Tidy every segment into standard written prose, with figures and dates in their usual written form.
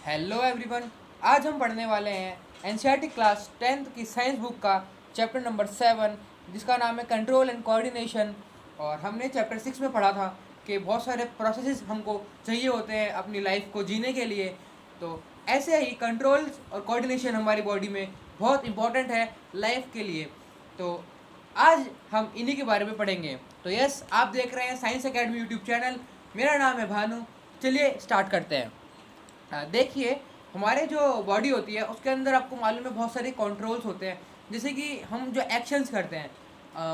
Hello everyone. आज हम पढ़ने वाले हैं एनसीईआरटी क्लास 10th की साइंस बुक का चैप्टर नंबर 7, जिसका नाम है कंट्रोल एंड कोऑर्डिनेशन। और हमने चैप्टर 6 में पढ़ा था कि बहुत सारे प्रोसेसेस हमको चाहिए होते हैं अपनी लाइफ को जीने के लिए। तो ऐसे ही कंट्रोल और कोऑर्डिनेशन हमारी बॉडी में बहुत इंपॉर्टेंट है लाइफ के लिए। तो आज हम इन्हीं के बारे में पढ़ेंगे। तो यस, आप देख रहे हैं साइंस एकेडमी यूट्यूब चैनल। मेरा नाम है भानु। चलिए स्टार्ट करते हैं। देखिए, हमारे जो बॉडी होती है उसके अंदर आपको मालूम है बहुत सारे कंट्रोल्स होते हैं। जैसे कि हम जो एक्शंस करते हैं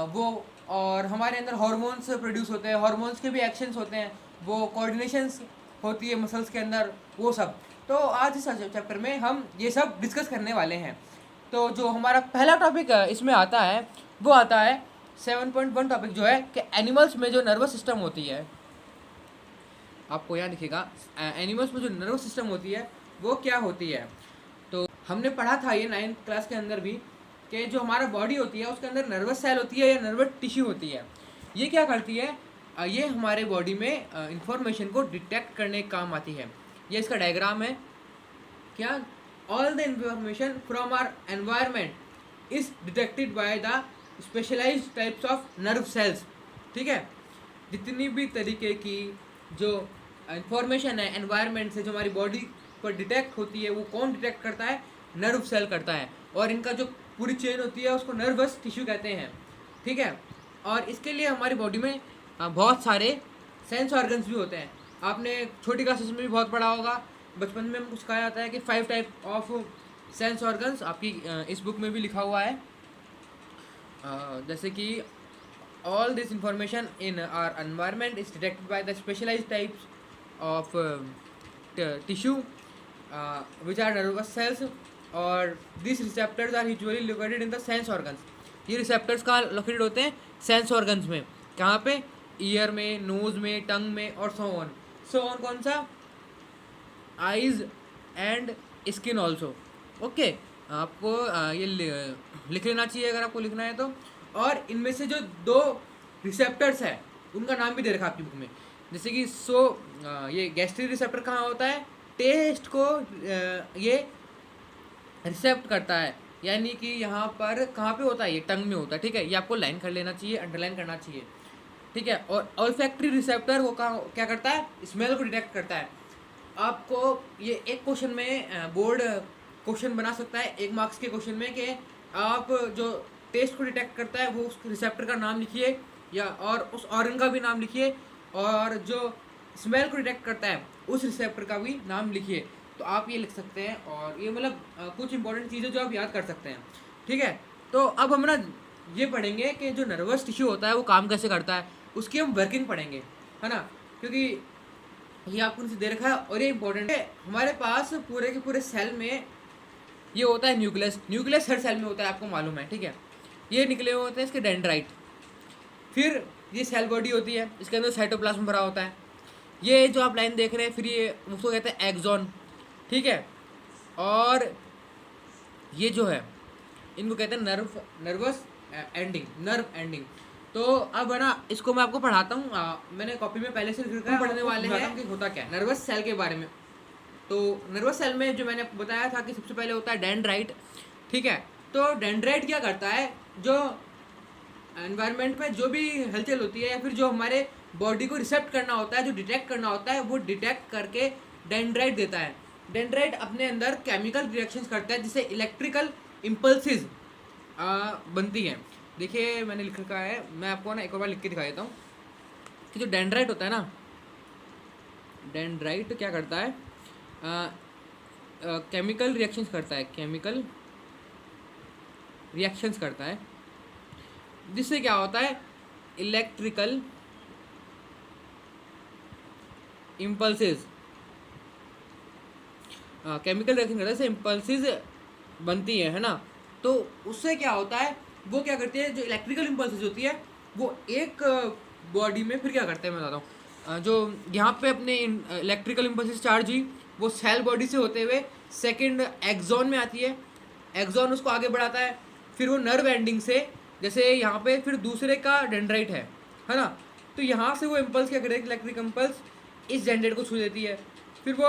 वो, और हमारे अंदर हार्मोन्स प्रोड्यूस होते हैं, हार्मोन्स के भी एक्शंस होते हैं, वो कोऑर्डिनेशंस होती है मसल्स के अंदर, वो सब। तो आज इस चैप्टर में हम ये सब डिस्कस करने वाले हैं। तो जो हमारा पहला टॉपिक इसमें आता है वो आता है 7.1 टॉपिक, जो है कि एनिमल्स में जो नर्वस सिस्टम होती है। आपको यहाँ दिखेगा एनिमल्स में जो नर्वस सिस्टम होती है वो क्या होती है। तो हमने पढ़ा था ये 9th क्लास के अंदर भी कि जो हमारा बॉडी होती है उसके अंदर नर्वस सेल होती है या नर्वस टिश्यू होती है। ये क्या करती है, ये हमारे बॉडी में इंफॉर्मेशन को डिटेक्ट करने का काम आती है। ये इसका डायग्राम है। क्या, all the information from our environment is detected by the specialised types of nerve cells. ठीक है, जितनी भी तरीके की जो इंफॉर्मेशन है एनवायरनमेंट से जो हमारी बॉडी पर डिटेक्ट होती है, वो कौन डिटेक्ट करता है? नर्व सेल करता है। और इनका जो पूरी चेन होती है उसको नर्वस टिश्यू कहते हैं। ठीक है, और इसके लिए हमारी बॉडी में बहुत सारे सेंस ऑर्गन्स भी होते हैं। आपने छोटी क्लासेस में भी बहुत पढ़ा होगा, बचपन में हमको सिखाया जाता है कि 5 टाइप ऑफ सेंस ऑर्गन्स आपकी इस बुक में भी लिखा हुआ है। जैसे कि all this information in our environment is detected by the specialized types of tissue which are nervous cells, और these receptors are usually located in the sense organs। ये receptors कहाँ लोकेटेड होते हैं? सेंस ऑर्गन्स में। कहाँ पे? Year में, knows में, टंग में, और सो ऑन। कौन सा? Eyes and skin also. Okay, आपको ये लिख लेना चाहिए अगर आपको लिखना है तो। और इनमें से जो 2 रिसेप्टर्स है उनका नाम भी दे रखा आपकी बुक में। जैसे कि ये गैस्ट्रिक रिसेप्टर कहाँ होता है? टेस्ट को ये रिसेप्ट करता है, यानी कि यहाँ पर कहाँ पे होता है? ये टंग में होता है। ठीक है, ये आपको लाइन कर लेना चाहिए, अंडरलाइन करना चाहिए। ठीक है, और ऑल्फैक्टरी रिसेप्टर वो क्या करता है? स्मेल को डिटेक्ट करता है। आपको ये एक क्वेश्चन में बोर्ड क्वेश्चन बना सकता है 1 मार्क्स के क्वेश्चन में कि आप जो टेस्ट को डिटेक्ट करता है वो उस रिसेप्टर का नाम लिखिए, या और उस ऑर्गन का भी नाम लिखिए, और जो स्मेल को डिटेक्ट करता है उस रिसेप्टर का भी नाम लिखिए। तो आप ये लिख सकते हैं, और ये मतलब कुछ इंपॉर्टेंट चीज़ें जो आप याद कर सकते हैं। ठीक है, तो अब हम ना ये पढ़ेंगे कि जो नर्वस टिश्यू होता है वो काम कैसे करता है, उसकी हम वर्किंग पढ़ेंगे, है ना। क्योंकि ये आपको नीचे दे रखा है और ये इंपॉर्टेंट है। हमारे पास पूरे के पूरे सेल में ये होता है न्यूक्लियस हर सेल में होता है, आपको मालूम है। ठीक है, ये निकले हुए होते हैं इसके डेंड्राइट। फिर ये सेल बॉडी होती है, इसके अंदर साइटोप्लाज्म भरा होता है। ये जो आप लाइन देख रहे हैं, फिर ये उसको कहते हैं एक्सॉन। ठीक है, और ये जो है इनको कहते हैं नर्व एंडिंग। तो अब है ना, इसको मैं आपको पढ़ाता हूँ। मैंने कॉपी में पहले से लिख रखा है, पढ़ने वाले हैं कि होता क्या है नर्वस सेल के बारे में। तो नर्वस सेल में जो मैंने बताया था कि सबसे पहले होता है डेंड्राइट। ठीक है, तो डेंड्राइट क्या करता है? जो एनवायरनमेंट में जो भी हलचल होती है या फिर जो हमारे बॉडी को रिसेप्ट करना होता है, जो डिटेक्ट करना होता है, वो डिटेक्ट करके डेंड्राइट देता है। डेंड्राइट अपने अंदर केमिकल रिएक्शंस करता है जिससे इलेक्ट्रिकल इम्पल्सिस बनती हैं। देखिए, मैंने लिख रखा है, मैं आपको ना एक और बार लिख के दिखा देता हूँ कि जो डेंड्राइट होता है ना, डेंड्राइट क्या करता है? केमिकल रिएक्शंस करता है, जिससे क्या होता है? इलेक्ट्रिकल इम्पल्सिस, केमिकल रिएक्शन करता है, इससे इम्पल्सिस बनती है ना। तो उससे क्या होता है? वो क्या करती है, जो इलेक्ट्रिकल इम्पल्सिस होती है वो एक बॉडी में फिर क्या करते हैं मैं बताता हूँ। जो यहाँ पे अपने इलेक्ट्रिकल इम्पल्सिस चार्ज हुई, वो सेल बॉडी से होते हुए सेकंड एक्सॉन में आती है। एक्सॉन उसको आगे बढ़ाता है, फिर वो नर्व एंडिंग से, जैसे यहाँ पे फिर दूसरे का डेंड्राइट है ना, तो यहाँ से वो इम्पल्स क्या करेगी? इलेक्ट्रिक इम्पल्स इस डेंड्राइट को छू देती है, फिर वो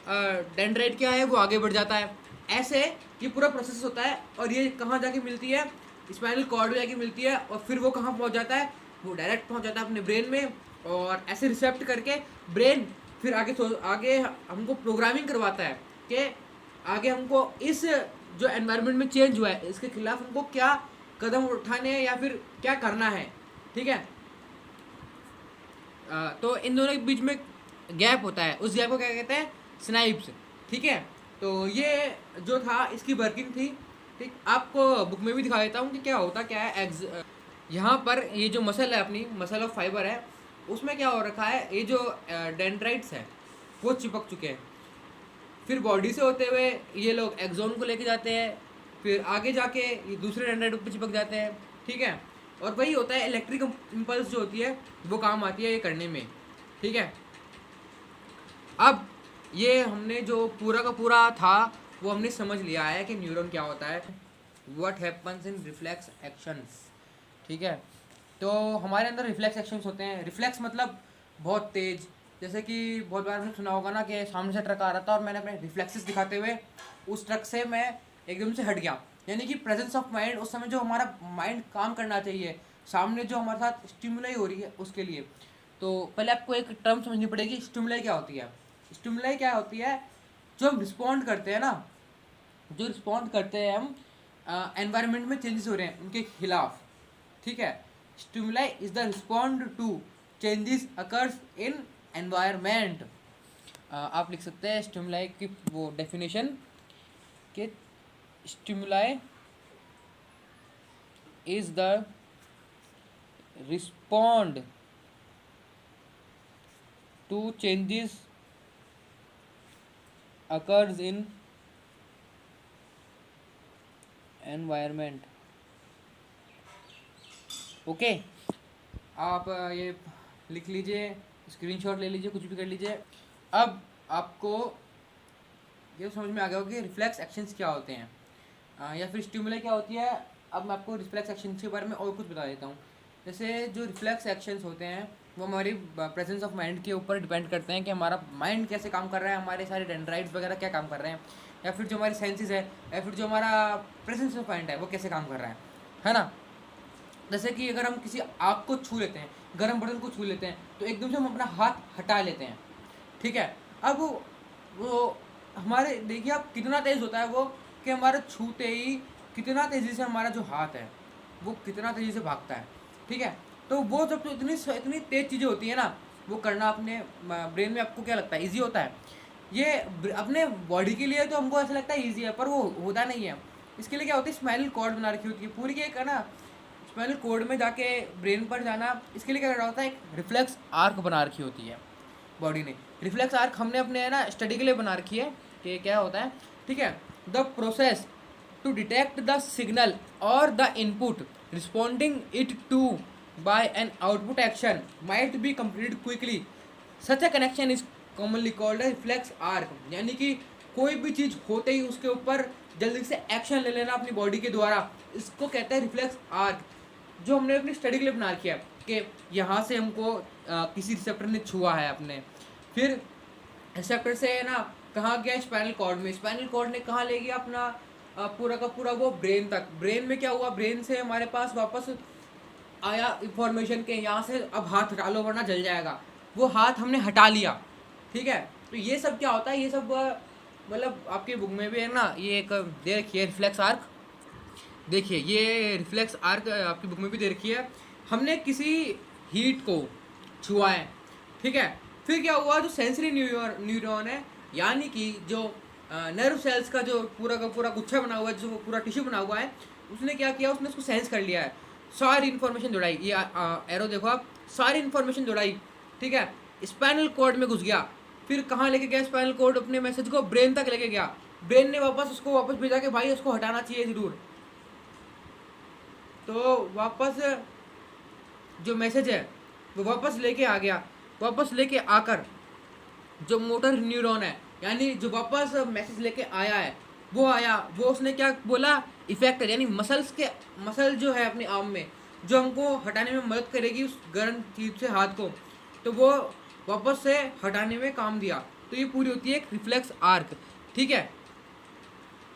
डेंड्राइट क्या है वो आगे बढ़ जाता है। ऐसे ये पूरा प्रोसेस होता है और ये कहाँ जाके मिलती है, स्पाइनल कॉर्ड में जाके मिलती है और फिर वो कहाँ पहुँच जाता है, वो डायरेक्ट पहुँच जाता है अपने ब्रेन में और ऐसे रिसेप्ट करके ब्रेन फिर आगे हमको प्रोग्रामिंग करवाता है कि आगे हमको इस जो एनवायरनमेंट में चेंज हुआ है इसके खिलाफ हमको क्या कदम उठाने हैं या फिर क्या करना है। ठीक है, तो इन दोनों के बीच में गैप होता है, उस गैप को क्या कहते हैं, स्नाइप्स। ठीक है, तो ये जो था इसकी वर्किंग थी। ठीक, आपको बुक में भी दिखा देता हूँ कि क्या होता क्या है। यहाँ पर ये जो मसल है अपनी मसल ऑफ फाइबर है उसमें क्या हो रखा है, ये जो डेंड्राइट्स है वो चिपक चुके हैं। फिर बॉडी से होते हुए ये लोग एक्सोन को लेके जाते हैं, फिर आगे जाके ये दूसरे डेंड्राइट पर चिपक जाते हैं। ठीक है, और वही होता है इलेक्ट्रिक इम्पल्स जो होती है वो काम आती है ये करने में। ठीक है, अब ये हमने जो पूरा का पूरा था वो हमने समझ लिया है कि न्यूरॉन क्या होता है, what happens in reflex actions. ठीक है, तो हमारे अंदर रिफ्लेक्स एक्शंस होते हैं। रिफ्लेक्स मतलब बहुत तेज़, जैसे कि बहुत बार आपने सुना होगा ना कि सामने से ट्रक आ रहा था और मैंने अपने रिफ्लेक्सेस दिखाते हुए उस ट्रक से मैं एकदम से हट गया, यानी कि प्रेजेंस ऑफ माइंड। उस समय जो हमारा माइंड काम करना चाहिए, सामने जो हमारे साथ स्टिमुलाई हो रही है उसके लिए। तो पहले आपको एक टर्म समझनी पड़ेगी, स्टिमुलाई क्या होती है। स्टिमुलाई क्या होती है, जो हम रिस्पॉन्ड करते हैं ना, जो रिस्पॉन्ड करते हैं हम एनवायरनमेंट में चेंजेस हो रहे हैं उनके खिलाफ। ठीक है, stimuli is the respond to changes occurs in environment. आप लिख सकते हैं स्टिमुलाई की वो डेफिनेशन कि stimuli is the respond to changes occurs in environment. Okay, आप ये लिख लीजिए, स्क्रीनशॉट ले लीजिए, कुछ भी कर लीजिए। अब आपको ये समझ में आ गया होगा कि रिफ्लेक्स एक्शंस क्या होते हैं या फिर स्टिमुलाई क्या होती है। अब मैं आपको रिफ्लेक्स एक्शंस के बारे में और कुछ बता देता हूँ। जैसे जो रिफ्लेक्स एक्शंस होते हैं वो हमारी प्रेजेंस ऑफ माइंड के ऊपर डिपेंड करते हैं कि हमारा माइंड कैसे काम कर रहा है, हमारे सारे डेंड्राइट्स वगैरह क्या काम कर रहे हैं, या फिर जो हमारी सेंसेस है या फिर जो हमारा प्रेजेंस ऑफ माइंड है वो कैसे काम कर रहा है ना। जैसे कि अगर हम किसी आग को छू लेते हैं, गर्म बर्तन को छू लेते हैं, तो एकदम से हम अपना हाथ हटा लेते हैं। ठीक है, अब वो हमारे देखिए आप कितना तेज़ होता है वो, कि हमारे छूते ही कितना तेज़ी से हमारा जो हाथ है वो कितना तेज़ी से भागता है। ठीक है, तो वो जब तो इतनी तेज़ चीज़ें होती है ना, वो करना अपने ब्रेन में आपको क्या लगता है ईजी होता है। ये अपने बॉडी के लिए तो हमको ऐसा लगता है ईजी है, पर वो होता नहीं है। इसके लिए क्या होता है, स्पाइनल कॉर्ड बना रखी होती है पूरी, एक है ना स्पाइनल कॉर्ड में जाके ब्रेन पर जाना। इसके लिए क्या करना होता है, एक रिफ्लेक्स आर्क बना रखी होती है बॉडी ने। रिफ्लेक्स आर्क हमने अपने है ना स्टडी के लिए बना रखी है कि क्या होता है। ठीक है, the process to detect the signal और the input responding it to by an output action might be completed quickly. Such a connection is commonly called a reflex arc. यानी कि कोई भी चीज़ होते ही उसके ऊपर जल्दी से एक्शन ले लेना अपनी बॉडी के द्वारा, इसको कहते हैं रिफ्लेक्स आर्क, जो हमने अपनी स्टडी के लिए बना रखी है कि यहाँ से हमको किसी रिसेप्टर ने छुआ है अपने, फिर रिसेप्टर से ना कहाँ गया, स्पाइनल कॉर्ड में, स्पाइनल कॉर्ड ने कहाँ ले गया अपना पूरा का पूरा वो ब्रेन तक। ब्रेन में क्या हुआ, ब्रेन से हमारे पास वापस आया इंफॉर्मेशन के यहाँ से अब हाथ हटा लो वरना जल जाएगा। वो हाथ हमने हटा लिया। ठीक है, तो ये सब क्या होता है, ये सब मतलब आपकी बुक में भी है ना, ये एक दे रखी है रिफ्लेक्स आर्क। देखिए ये रिफ्लेक्स आर्क आपकी बुक में भी दे रखी है। हमने किसी हीट को छुआ है, ठीक है, फिर क्या हुआ, जो सेंसरी न्यूरॉन है यानी कि जो नर्व सेल्स का जो पूरा का पूरा गुच्छा बना हुआ है, जो पूरा टिश्यू बना हुआ है, उसने क्या किया, उसने उसको सेंस कर लिया है, सारी इन्फॉर्मेशन जुड़ाई। ये एरो देखो आप, सारी इन्फॉर्मेशन जुड़ाई। ठीक है, स्पाइनल कॉर्ड में घुस गया, फिर कहाँ लेके गया स्पाइनल कॉर्ड, अपने मैसेज को ब्रेन तक लेके गया। ब्रेन ने वापस उसको वापस भेजा कि भाई उसको हटाना चाहिए ज़रूर। तो वापस जो मैसेज है वो वापस लेके आ गया। वापस लेके आकर जो मोटर न्यूरॉन है यानी जो वापस मैसेज लेके आया है वो आया, वो उसने क्या बोला, इफेक्टर यानी मसल जो है अपने आर्म में जो हमको हटाने में मदद करेगी उस गर्म चीज़ से हाथ को, तो वो वापस से हटाने में काम दिया। तो तो ये पूरी होती है एक रिफ्लेक्स आर्क, ठीक है।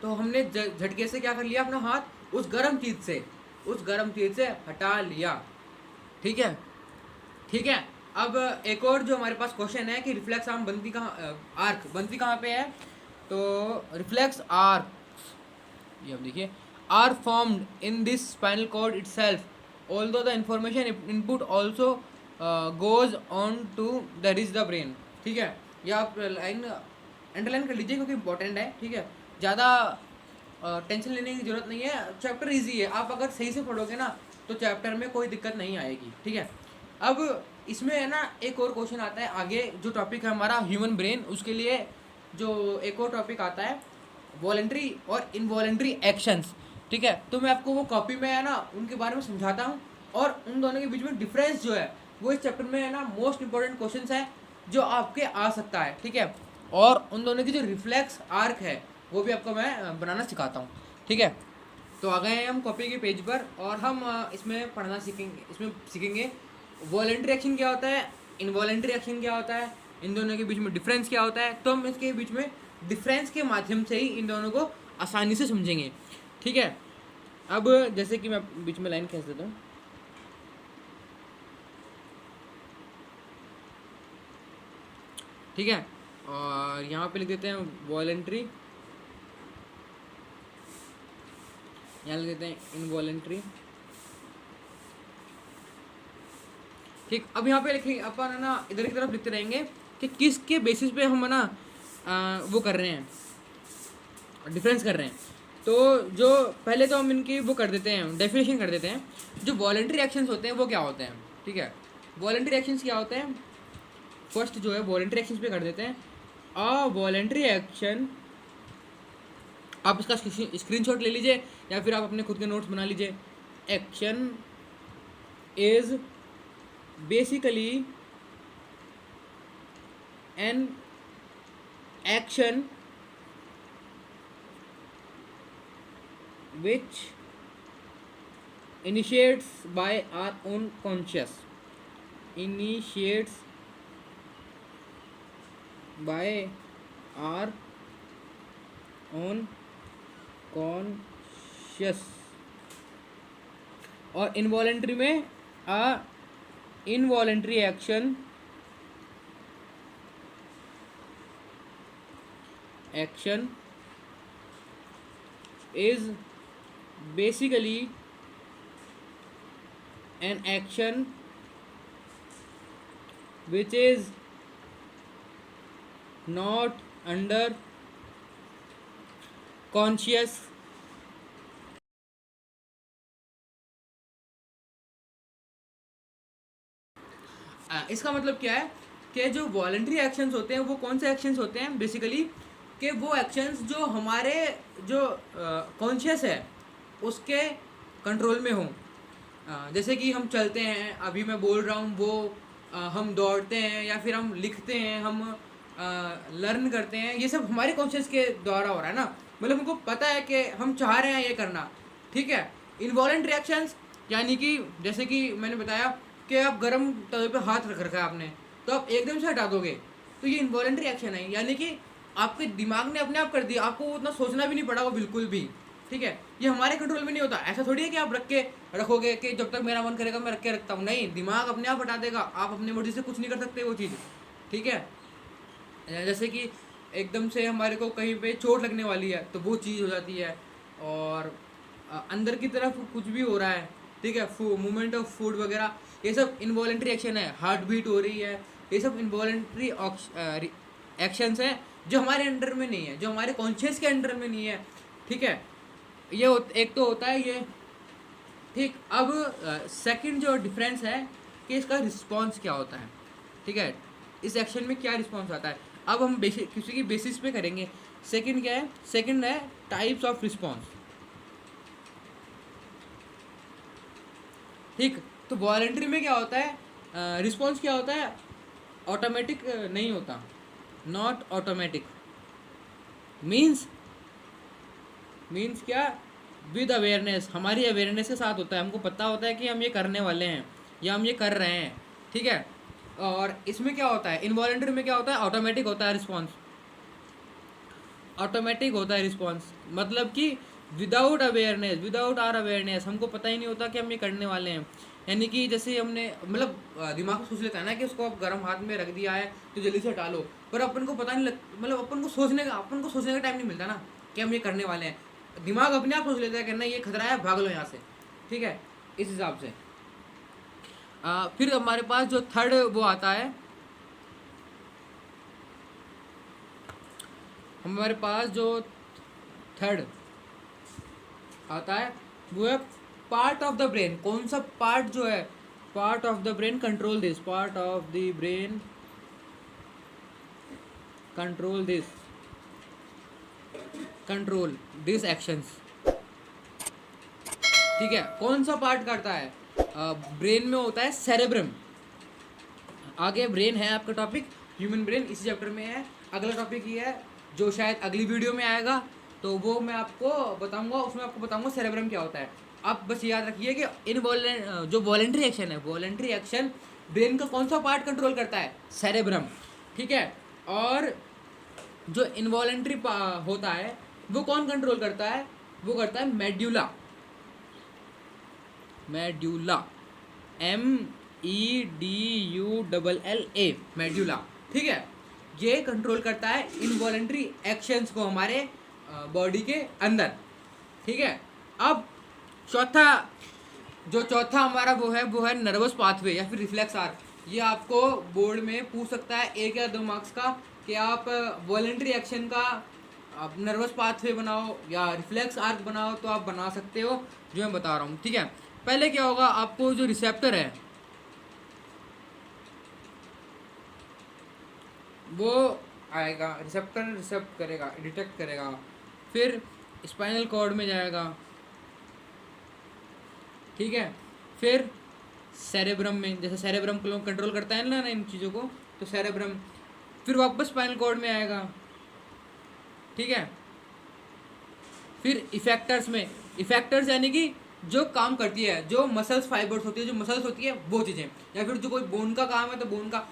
तो हमने झटके से क्या कर लिया, अपना हाथ उस गर्म चीज़ से हटा लिया, ठीक है, ठीक है। अब एक और जो हमारे पास क्वेश्चन है कि रिफ्लेक्स आर्म बनती कहाँ, आर्क बनती कहाँ पे है, तो रिफ्लेक्स आर्क, ये अब देखिए, are formed in this spinal cord itself although the information input also goes on to the reach the brain, ठीक है। ये आप लाइन अंडरलाइन कर लीजिए क्योंकि इंपॉर्टेंट है, ठीक है। ज़्यादा टेंशन लेने की जरूरत नहीं है, चैप्टर इजी है, आप अगर सही से पढ़ोगे ना तो चैप्टर में कोई दिक्कत नहीं आएगी, ठीक है। अब इसमें है ना एक और क्वेश्चन आता है आगे, जो टॉपिक है हमारा ह्यूमन ब्रेन, उसके लिए जो एक और टॉपिक आता है वॉलेंट्री और इनवॉलेंट्री एक्शंस, ठीक है। तो मैं आपको वो कॉपी में है ना उनके बारे में समझाता हूँ, और उन दोनों के बीच में डिफरेंस जो है वो इस चैप्टर में है ना मोस्ट इंपॉर्टेंट क्वेश्चन है जो आपके आ सकता है, ठीक है। और उन दोनों की जो रिफ्लेक्स आर्क है वो भी आपको मैं बनाना सिखाता हूँ, ठीक है। तो आ गए हैं हम कॉपी के पेज पर, और हम इसमें पढ़ना सीखेंगे वॉलेंट्री एक्शन क्या होता है, इनवॉलेंट्री एक्शन क्या होता है, इन दोनों के बीच में डिफरेंस क्या होता है। तो हम इसके बीच में डिफरेंस के माध्यम से ही इन दोनों को आसानी से समझेंगे, ठीक है। अब जैसे कि मैं बीच में लाइन खींच देता हूँ, ठीक है, और यहाँ पे लिख देते हैं वॉलेंट्री, यहाँ लिख देते हैं इनवॉलेंट्री, ठीक। अब यहाँ पे लिखेंगे अपन है ना, इधर की तरफ लिखते रहेंगे कि किसके बेसिस पे हम है ना वो कर रहे हैं, डिफरेंस कर रहे हैं। तो जो पहले तो हम इनकी वो कर देते हैं, डेफिनेशन कर देते हैं। जो वॉलेंट्री एक्शंस होते हैं वो क्या होते हैं, ठीक है। वॉलेंट्री एक्शंस क्या होते हैं, फर्स्ट जो है वॉलेंट्री एक्शंस पे कर देते हैं। अ वॉलेंट्री एक्शन, आप इसका स्क्रीनशॉट ले लीजिए या फिर आप अपने खुद के नोट्स बना लीजिए। Action is basically an action which initiates by our own conscious, initiates by our own conscious। और इनवॉलेंट्री में a involuntary action is basically an action which is not under conscious इसका मतलब क्या है कि जो वॉलंटरी एक्शंस होते हैं वो कौन से एक्शंस होते हैं बेसिकली, कि वो एक्शंस जो हमारे जो कॉन्शियस है उसके कंट्रोल में हों। जैसे कि हम चलते हैं, अभी मैं बोल रहा हूँ वो, हम दौड़ते हैं या फिर हम लिखते हैं, हम लर्न करते हैं, ये सब हमारे कॉन्शियस के द्वारा हो रहा है ना, मतलब हमको पता है कि हम चाह रहे हैं ये करना, ठीक है। इनवॉलेंट्री एक्शंस यानी कि जैसे कि मैंने बताया कि आप गर्म तवे पे हाथ रख रखा है आपने, तो आप एकदम से हटा दोगे, तो ये इनवॉलेंट्री एक्शन है, यानी कि आपके दिमाग ने अपने आप कर दिया, आपको उतना सोचना भी नहीं पड़ा वो बिल्कुल भी, ठीक है। ये हमारे कंट्रोल में नहीं होता, ऐसा थोड़ी है कि आप रखोगे कि जब तक मेरा मन करेगा मैं रख के रखता हूँ, नहीं, दिमाग अपने आप हटा देगा, आप अपनी मर्जी से कुछ नहीं कर सकते वो चीज़, ठीक है। जैसे कि एकदम से हमारे को कहीं पे चोट लगने वाली है तो वो चीज़ हो जाती है, और अंदर की तरफ कुछ भी हो रहा है, ठीक है, मूवमेंट ऑफ फूड वगैरह, ये सब इनवॉलेंट्री एक्शन है, हार्ट बीट हो रही है, ये सब इनवॉलेंट्री एक्शंस हैं जो हमारे अंडर में नहीं है, जो हमारे कॉन्शियस के अंडर में नहीं है, ठीक है। ये एक तो होता है ये, ठीक। अब सेकंड जो डिफरेंस है कि इसका रिस्पॉन्स क्या होता है, ठीक है, इस एक्शन में क्या रिस्पॉन्स आता है। अब हम किसी की बेसिस पे करेंगे। सेकंड क्या है, सेकंड है टाइप्स ऑफ रिस्पॉन्स, ठीक। तो वॉलंटरी में क्या होता है, रिस्पॉन्स क्या होता है, ऑटोमेटिक नहीं होता, नॉट ऑटोमेटिक, मीन्स क्या, विद अवेयरनेस, हमारी अवेयरनेस के साथ होता है, हमको पता होता है कि हम ये करने वाले हैं या हम ये कर रहे हैं, ठीक है। और इसमें क्या होता है, इनवॉलेंट्री में क्या होता है, ऑटोमेटिक होता है रिस्पॉन्स, ऑटोमेटिक होता है रिस्पॉन्स, मतलब कि without awareness, without are awareness, हमको पता ही नहीं होता कि हम ये करने वाले हैं। यानी कि जैसे हमने मतलब दिमाग में सोच लेता है ना कि उसको आप गर्म हाथ में रख दिया है तो जल्दी से हटा लो, पर अपन को पता नहीं मतलब अपन को सोचने का टाइम नहीं मिलता ना कि हम ये करने वाले हैं। दिमाग अपने आप सोच लेता है कि नहीं ये खतरा है, भाग लो यहाँ से, ठीक है, इस हिसाब से। फिर हमारे पास जो थर्ड वो आता है, हमारे पास जो थर्ड आता है वो है पार्ट ऑफ द ब्रेन। कौन सा पार्ट जो है, part of the brain control this, part of the brain control this, control this actions, ठीक है। कौन सा पार्ट करता है, ब्रेन में होता है सेरेब्रम। आगे ब्रेन है आपका टॉपिक, ह्यूमन ब्रेन इसी चैप्टर में है। अगला टॉपिक ये है जो शायद अगली वीडियो में आएगा, तो वो मैं आपको बताऊंगा, उसमें आपको बताऊंगा सेरेब्रम क्या होता है। आप बस याद रखिए कि जो वॉलेंट्री एक्शन है, वॉलेंट्री एक्शन ब्रेन का कौन सा पार्ट कंट्रोल करता है, सेरेब्रम, ठीक है। और जो इनवॉलेंट्री होता है वो कौन कंट्रोल करता है, वो करता है मेड्यूला, मेड्यूला, MEDULLA, मेड्यूला, ठीक है। ये कंट्रोल करता है इनवॉलेंट्री एक्शंस को हमारे बॉडी के अंदर, ठीक है। अब चौथा हमारा वो है नर्वस पाथवे या फिर रिफ्लेक्स आर्क। ये आपको बोर्ड में पूछ सकता है 1 या 2 मार्क्स का कि आप वॉलेंट्री एक्शन का आप नर्वस पाथवे बनाओ या रिफ्लेक्स आर्क बनाओ, तो आप बना सकते हो जो मैं बता रहा हूँ, ठीक है। पहले क्या होगा, आपको जो रिसेप्टर है वो आएगा, रिसेप्टर रिसेप्ट करेगा, डिटेक्ट करेगा, फिर स्पाइनल कॉर्ड में जाएगा, ठीक है। फिर सेरेब्रम में, जैसे सेरेब्रम को कंट्रोल करता है ना इन चीज़ों को, तो सेरेब्रम, फिर वापस स्पाइनल कॉर्ड में आएगा, ठीक है। फिर इफेक्टर्स में, इफेक्टर्स यानी कि जो काम करती है, जो मसल्स फाइबर्स होती है, जो मसल्स होती है वो चीज़ें, या फिर जो कोई बोन का काम है तो बोन का,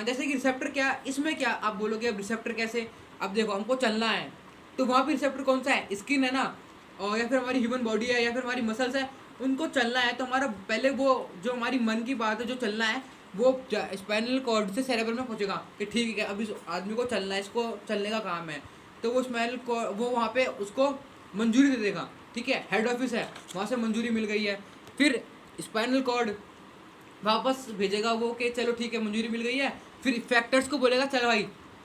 जैसे कि रिसेप्टर क्या, इसमें क्या आप बोलोगे अब रिसेप्टर कैसे, अब देखो हमको चलना है तो वहाँ पे रिसेप्टर कौन सा है, स्किन है ना, और या फिर हमारी ह्यूमन बॉडी है या फिर हमारी मसल्स है, उनको चलना है तो हमारा पहले वो जो हमारी मन की बात है, जो चलना है वो स्पाइनल कॉर्ड से सेरेब्रम में पहुँचेगा कि ठीक है अब इस आदमी को चलना है, इसको चलने का काम है, तो वो स्पाइनल कॉर्ड वो वहाँ पे उसको मंजूरी दे देगा, ठीक है, हेड ऑफिस है, वहाँ से मंजूरी मिल गई है। फिर स्पाइनल कॉर्ड वापस भेजेगा वो कि चलो ठीक है मंजूरी मिल गई है, फिर इफेक्टर्स को बोलेगा चल भाई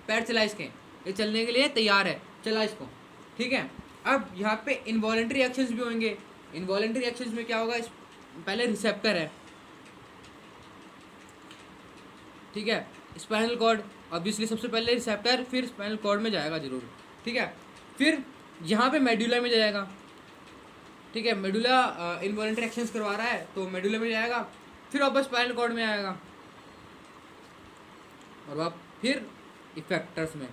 पैर चला इसके, ये चलने के लिए तैयार है, चला इसको, ठीक है। अब यहाँ पे इनवॉलेंट्री एक्शंस भी होंगे। इनवॉलेंट्री एक्शंस में क्या होगा, पहले रिसेप्टर है, ठीक है, स्पाइनल कॉर्ड, ऑब्वियसली सबसे पहले रिसेप्टर, फिर स्पाइनल कॉर्ड में जाएगा जरूर, ठीक है। फिर यहाँ पे मेडुला में जाएगा, ठीक है, मेडुला इनवॉलेंट्री एक्शंस करवा रहा है तो मेडुला में जाएगा, फिर वापस स्पाइनल कॉर्ड में आएगा, और वापस फिर इफेक्टर्स में।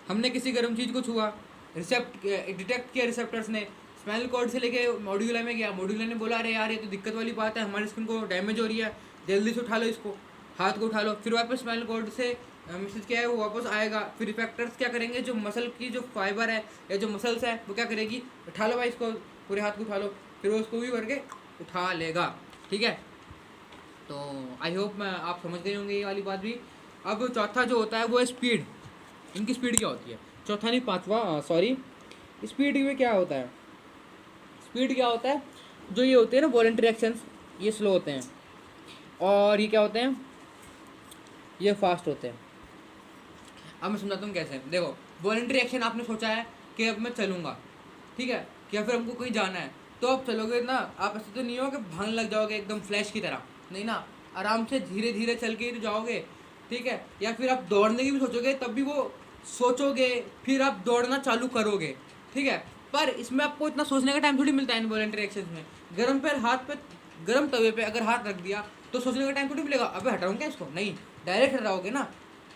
हमने किसी गर्म चीज़ को छुआ, डिटेक्ट किया रिसेप्टर्स ने, स्पाइनल कॉर्ड से लेके मॉड्यूला में गया, मॉड्यूला ने बोला अरे यार ये तो दिक्कत वाली बात है, हमारी स्किन को डैमेज हो रही है, जल्दी से उठा लो इसको, हाथ को उठा लो, फिर वापस स्पाइनल कॉर्ड से मैसेज क्या है वो वापस आएगा, फिर इफेक्टर्स क्या करेंगे, जो मसल की जो फाइबर है या जो मसल्स है वो क्या करेगी, उठा लो भाई इसको, पूरे हाथ को उठा लो, फिर वो उसको भी करके उठा लेगा, ठीक है। तो आई होप मैं आप समझ गए होंगे ये वाली बात भी। अब चौथा जो होता है वो है स्पीड। इनकी स्पीड क्या होती है, चौथा नहीं पांचवा, सॉरी, स्पीड में क्या होता है, स्पीड क्या होता है, जो ये होते हैं ना वॉलंटरी एक्शंस, ये स्लो होते हैं, और ये क्या होते हैं, ये फास्ट होते हैं। अब मैं समझाता हूँ कैसे। देखो वॉलंटरी एक्शन आपने सोचा है कि अब मैं चलूँगा, ठीक है, या फिर हमको कहीं जाना है, तो आप चलोगे ना, आप ऐसे तो नहीं हो कि भागने लग जाओगे एकदम फ्लैश की तरह, नहीं ना, आराम से धीरे धीरे चल के ही तो जाओगे, ठीक है। या फिर आप दौड़ने की भी सोचोगे तब भी वो सोचोगे, फिर आप दौड़ना चालू करोगे, ठीक है। पर इसमें आपको इतना सोचने का टाइम थोड़ी मिलता है इनवॉलंटरी एक्शंस में। गर्म तवे पे अगर हाथ रख दिया तो सोचने का टाइम थोड़ी मिलेगा, अबे हटाऊँ क्या इसको, नहीं, डायरेक्ट हटाओगे ना,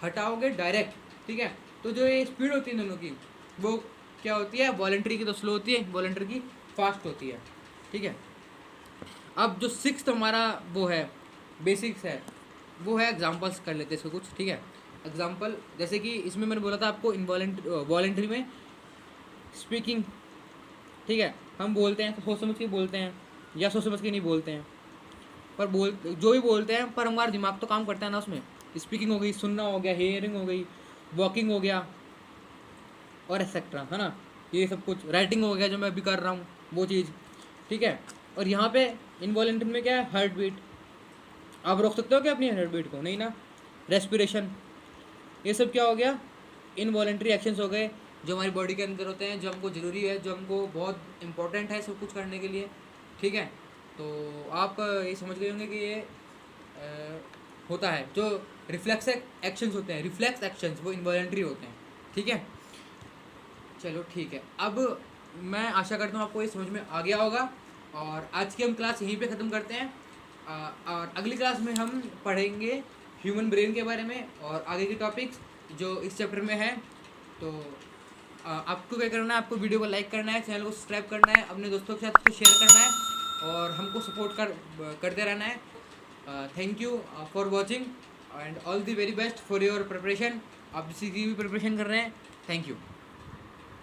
हटाओगे डायरेक्ट, ठीक है। तो जो ये स्पीड होती है दोनों की वो क्या होती है, वॉलंटरी की तो स्लो होती है, वॉलंटरी की फास्ट होती है, ठीक है। अब जो सिक्स्थ हमारा वो है बेसिक्स है, वो है एग्जांपल्स कर लेते हैं इसको कुछ, ठीक है। एग्जांपल जैसे कि इसमें मैंने बोला था आपको वॉलेंट्री में स्पीकिंग, ठीक है। हम बोलते हैं तो सोच समझ के बोलते हैं या सोच समझ के नहीं बोलते हैं, पर जो भी बोलते हैं पर हमारा दिमाग तो काम करता है ना उसमें। स्पीकिंग हो गई, सुनना हो गया, हेयरिंग हो गई, वॉकिंग हो गया और एक्सेट्रा, है ना। ये सब कुछ राइटिंग हो गया जो मैं अभी कर रहा हूँ वो चीज़, ठीक है। और यहाँ पे इनवॉलेंट्री में क्या है, हार्ट बीट। आप रोक सकते हो क्या अपनी हार्ट बीट को? नहीं ना। रेस्पिरेशन, ये सब क्या हो गया, इनवॉलेंट्री एक्शंस हो गए जो हमारी बॉडी के अंदर होते हैं, जो हमको ज़रूरी है, जो हमको बहुत इंपॉर्टेंट है सब कुछ करने के लिए, ठीक है। तो आप ये समझ गए होंगे कि ये होता है जो रिफ्लेक्स एक्शंस होते हैं, रिफ्लेक्स एक्शंस वो इनवॉलेंट्री होते हैं, ठीक है। चलो ठीक है, अब मैं आशा करता हूँ आपको ये समझ में आ गया होगा, और आज की हम क्लास यहीं पे ख़त्म करते हैं। और अगली क्लास में हम पढ़ेंगे ह्यूमन ब्रेन के बारे में और आगे के टॉपिक्स जो इस चैप्टर में है। तो आपको क्या करना है, आपको वीडियो को लाइक करना है, चैनल को सब्सक्राइब करना है, अपने दोस्तों के साथ उसको शेयर करना है और हमको सपोर्ट करते रहना है। Thank you for watching and all the very best for your preparation. आप किसी की भी प्रिपरेशन कर रहे हैं, थैंक यू।